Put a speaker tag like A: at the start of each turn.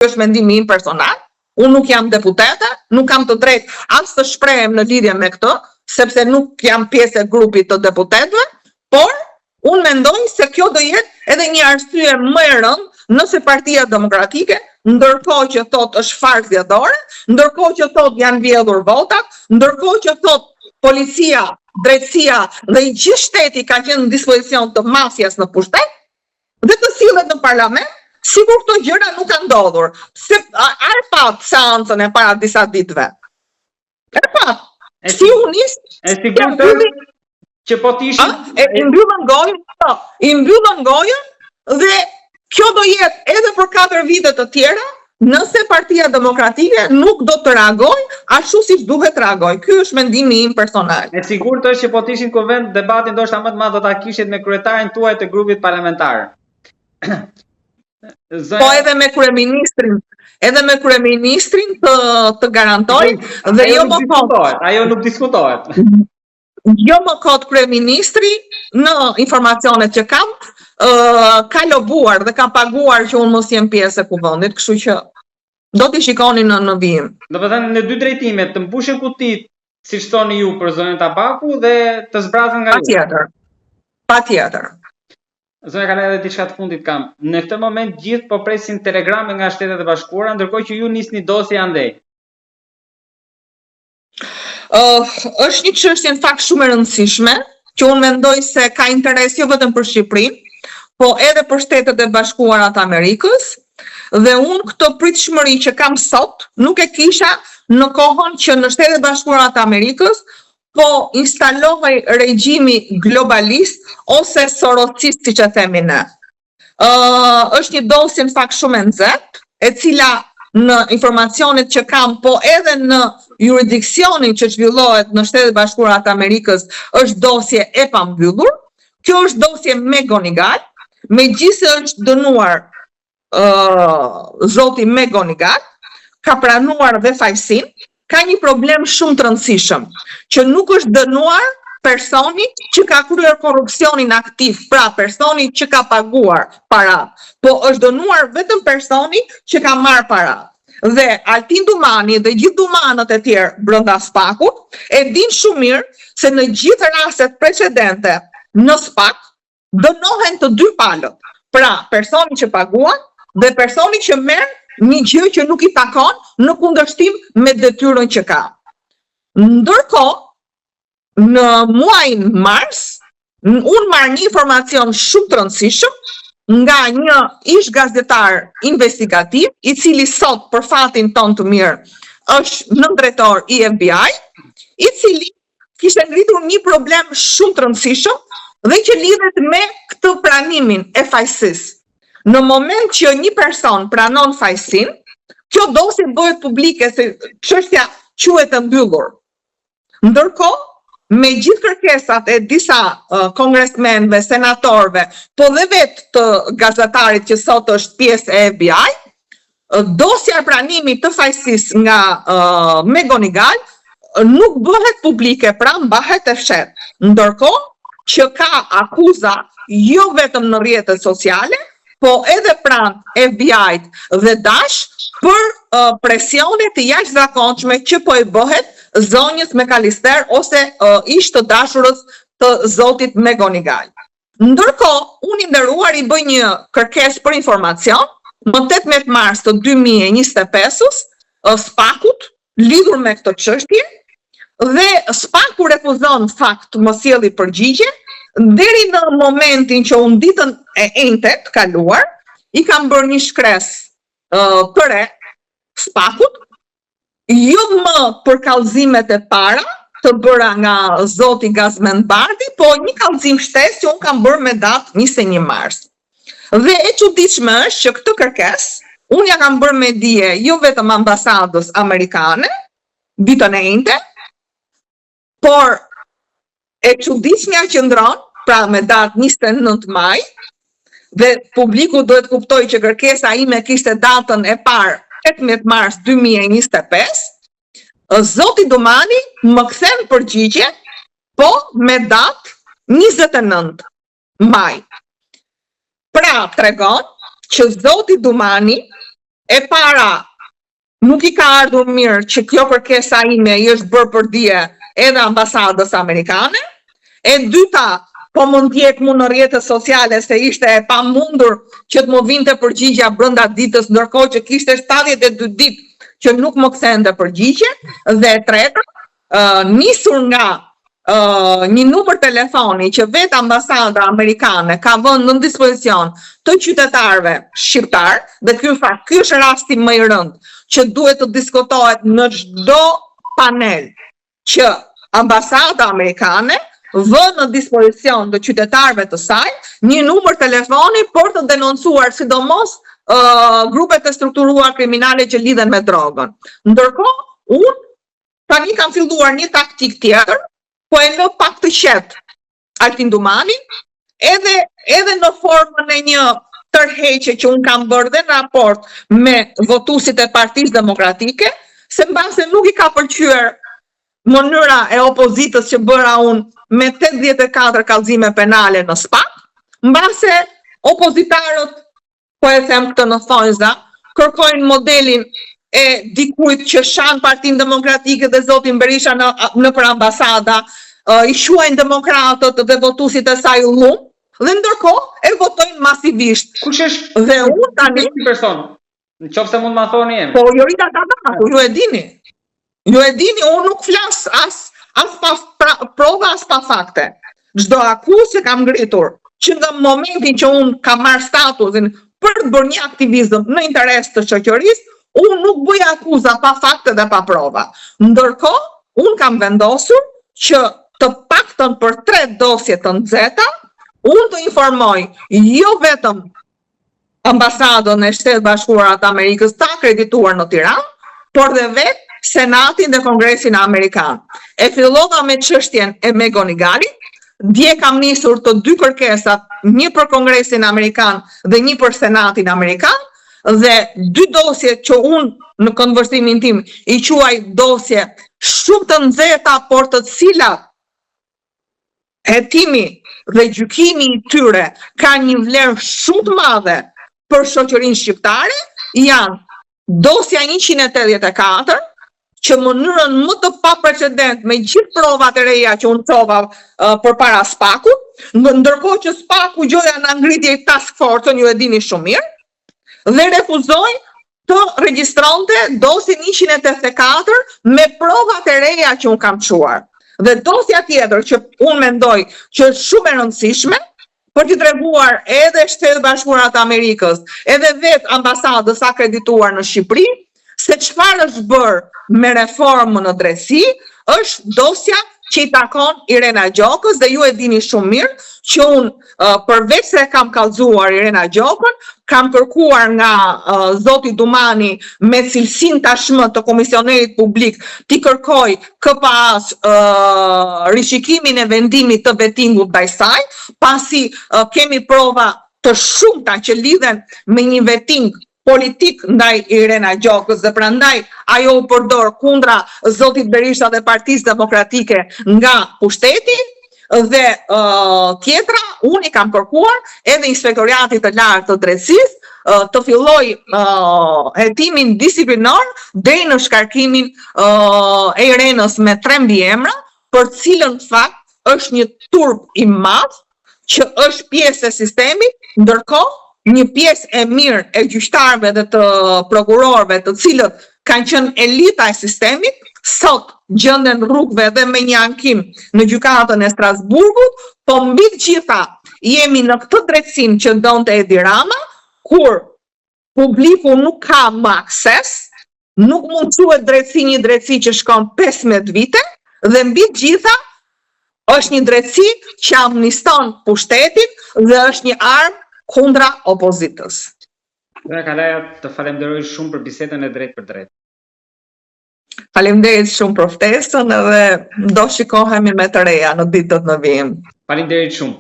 A: është mendimi im personal. Unë nuk jam deputete, nuk kam të drejtë as të shprehem në lidhje me këtë, sepse nuk jam pjesë e grupit të deputetëve, por unë mendoj se kjo do jetë edhe një arsye më e rëndë nëse Partia Demokratike, ndërkohë që thot është farë zgjedhore, ndërkohë që thot janë vjedhur votat, ndërkohë që thot policia, drejtësia dhe i gjithë shteti ka qenë në dispozicion të mafjas në pushtet, dhe të sillet në parlament, sigur këto gjëra nuk kanë ndodhur. A e pat seancën e para disa ditëve? E pat. Si unis,
B: që po t'ishin...
A: I mbyllën gojën dhe kjo do jetë edhe për 4 vite të tjera, nëse Partia Demokratike nuk do të reagoj ashtu si duhet reagoj. Ky është mendimi im personal.
B: E sigurt është që po t'ishin konvent, debatin ndoshta më të madh do ta kishit me kryetarin tuaj të grupit parlamentar.
A: Po edhe me kryeministrin. Edhe me kryeministrin të garantoj dhe jo më kot.
B: Ajo nuk diskutohet.
A: Jo më kot kryeministri në informacionet që kam ka lobuar dhe ka paguar që unë mos jem pjesë e kuvendit, kështu që do t'i shikoni në vijim.
B: Do të thënë në 2 drejtime, të mbushin kutit, siç thoni ju, për zonën Tabaku dhe të zbrazën nga ju.
A: Patjetër.
B: Zonja Kala, edhe diçka të fundit kam. Në këtë moment gjithë po presin telegrame nga Shtetet e Bashkuara, ndërkohë që ju nisni dosje andej.
A: Është një çështje në fakt shumë e rëndësishme, që unë mendoj se ka interes jo vetëm për Shqipërinë, po edhe për Shtetet e Bashkuara të Amerikës, dhe unë këtë pritshmëri që kam sot, nuk e kisha në kohën që në Shtetet e Bashkuara të Amerikës po instalohej regjimi globalist ose sorosist, siç e themi ne. Është një dosje në fakt shumë e nxehtë, e cila në informacionet që kam, po edhe në jurisdiksionin që zhvillohet në Shtetet e Bashkuara të Amerikës, është dosje e pambyllur. Kjo është dosje me Gonigal, megjithëse është dënuar zoti me Gonigal, ka pranuar dhe fajsin. Ka një problem shumë të rëndësishëm, që nuk është dënuar personi që ka kryer korrupsionin aktiv, pra personi që ka paguar para, po është dënuar vetëm personi që ka marrë para. Dhe Altin Dumani dhe gjithë dumanët e tjerë brenda SPAK-ut e din shumë mirë se në gjithë rastet precedente në SPAK dënohen të 2 palët. Pra, personi që paguan dhe personi që merr një gjë që nuk i takon në kundërshtim me detyrën që ka. Ndërkohë, në muajin mars, unë marr një informacion shumë të rëndësishëm nga një ish gazetar investigativ, i cili sot për fatin ton të mirë është nëndrejtor i FBI, i cili kishte ngritur një problem shumë të rëndësishëm dhe që lidhet me këtë pranimin e fajsisë. Në moment që një person pranon fajsin, kjo dosje bëhet publike se çështja quhet e mbyllur. Ndërkohë, me gjithë kërkesat e disa kongresmenëve, senatorëve, po dhe vetë të gazetarit që sot është pjesë e FBI, dosja e pranimit të fajsisë nga me Gonigal nuk bëhet publike, pra mbahet e fshetë. Ndërkohë që ka akuza jo vetëm në rrjetet sociale, po edhe pranë FBI-t dhe Dash për presione të jashtëzakonshme që po i bëhet zonjës McAllister ose ish të dashurës të zotit me Gonigal. Ndërkohë, unë i nderuar i bëj një kërkesë për informacion më 18 mars të 2025-s SPAK-ut lidhur me këtë çështje dhe SPAK-u refuzon fakt mos sjellë përgjigje. Deri në momentin që unë ditën e enjtet kaluar, i kam bërë një shkresë të re SPAK-ut, jo më për kallëzimet e para të bëra nga zoti Gazmend Bardhi, po një kallëzim shtesë që unë kam bërë me datë 21 mars. Dhe e çuditshme është që këtë kërkesë unë ja kam bërë me dije jo vetëm ambasadës amerikane ditën e enjtet, por e çuditshmja qëndron, pra me datë 29 maj, dhe publiku duhet kuptoj që kërkesa ime kishte datën e parë 18 mars 2025, zoti Dumani më kthen përgjigje, po me datë 29 maj. Pra tregon që zoti Dumani e para, nuk i ka ardhur mirë që kjo kërkesa ime i është bërë për dije edhe ambasadës amerikane. E dyta, po mund t'jek mu në rrjetet sociale se ishte e pamundur që të më vinte përgjigja brenda ditës, ndërkohë që kishte 72 ditë që nuk më kthente përgjigje. Dhe e treta, nisur nga një numër telefoni që vetë ambasada amerikane ka vënë në dispozicion të qytetarëve shqiptar, dhe ky është rasti më i rëndë që duhet të diskutohet në çdo panel që ambasada amerikane vënë në dispozicion të qytetarëve të saj një numër telefoni për të denoncuar sidomos grupet e strukturuar kriminale që lidhen me drogën. Ndërkohë, unë tani kam filluar një taktik tjetër, po e lë pak të qetë Altin Dumani, edhe në formën e një tërheqje që unë kam bërë dhe në raport me votuesit e Partisë Demokratike, se mbase nuk i ka pëlqyer mënyra e opozitës që bëra unë me 84 kallëzime penale në SPAK, mbase opozitarët, po e them këtë në thonjza, kërkojnë modelin e dikujt që shan Partinë Demokratike dhe zotin Berisha në për ambasada, i quajnë demokratët dhe votuesit e saj lum, dhe ndërkohë e votojnë masivisht.
B: Kush është
A: dhe unë tani
B: ky person? Nëse mund ma thoni emrin.
A: Po Jorita Tadako, ju e dini. Ju e dini, unë nuk flas as pa prova as pa fakte. Çdo akuzë që kam ngritur, që në momentin që unë kam marrë statusin për të bërë një aktivizëm në interes të shoqërisë, unë nuk bëj akuza pa fakte dhe pa prova. Ndërkohë, unë kam vendosur që të paktën për 3 dosje të nxehta, unë të informoj jo vetëm ambasadën e Shtetit Bashkuar të Amerikës të akredituar në Tiranë, por dhe vetë Senatin dhe Kongresin Amerikan. E fillova me çështjen e Megonigalit. Dje kam nisur të 2 kërkesat, një për Kongresin Amerikan dhe një për Senatin Amerikan, dhe 2 dosje që unë në konvertimin tim i quaj dosje shumë të nxehta, por të cilat hetimi dhe gjykimi i tyre ka një vlerë shumë të madhe për shoqërinë shqiptare, janë dosja 184, që mënyrën më të paprecedent me gjithë provat e reja që unë çova përpara SPAK-ut, ndërkohë që SPAK-u gjoja në ngritje i task force-ën, ju e dini shumë mirë, dhe refuzoi të regjistronte dosjen 184 me provat e reja që unë kam çuar. Dhe dosja tjetër që unë mendoj që është shumë e rëndësishme për t'i treguar edhe Shtetit Bashkuar të Amerikës, edhe vetë ambasadës akredituar në Shqipëri, se çfarë është bërë me reformën në drejtësi, është dosja që i takon Irena Gjokës, dhe ju e dini shumë mirë që unë përveç se kam kallëzuar Irena Gjokën, kam kërkuar nga zoti Dumani me cilësinë tashmë të komisionerit publik t'i kërkoj KPA-s rishikimin e vendimit të vettingut ndaj saj, pasi kemi prova të shumta që lidhen me një vetting politik ndaj Irena Gjokës, dhe prandaj ajo u përdor kundra zotit Berisha dhe Partisë Demokratike nga pushteti. Dhe tjetra, unë i kam kërkuar edhe Inspektoriatit të Lartë të Drejtësisë të filloj hetimin disiplinor deri në shkarkimin e Irenës me 3 mbiemra, për cilën fakt është një turp i madh që është pjesë e sistemit, ndërkohë një pjesë e mirë e gjyqtarëve dhe të prokurorëve, të cilët kanë qenë elita e sistemit, sot gjenden rrugëve dhe me një ankim në gjykatën e Strasburgut, po mbi të gjitha jemi në këtë drejtësim që donte Edi Rama, kur publiku nuk ka më akses, nuk mund quhet drejtësi një drejtësi që shkon 15 vite, dhe mbi të gjitha është një drejtësi që amniston pushtetin dhe është një armë kundra opozitës.
B: Zëra Kalaja, të falenderoj shumë për bisedën e drejt për drejt.
A: Faleminderit shumë për ftesën, edhe do shikohemi me të reja në ditët në vijim.
B: Faleminderit shumë.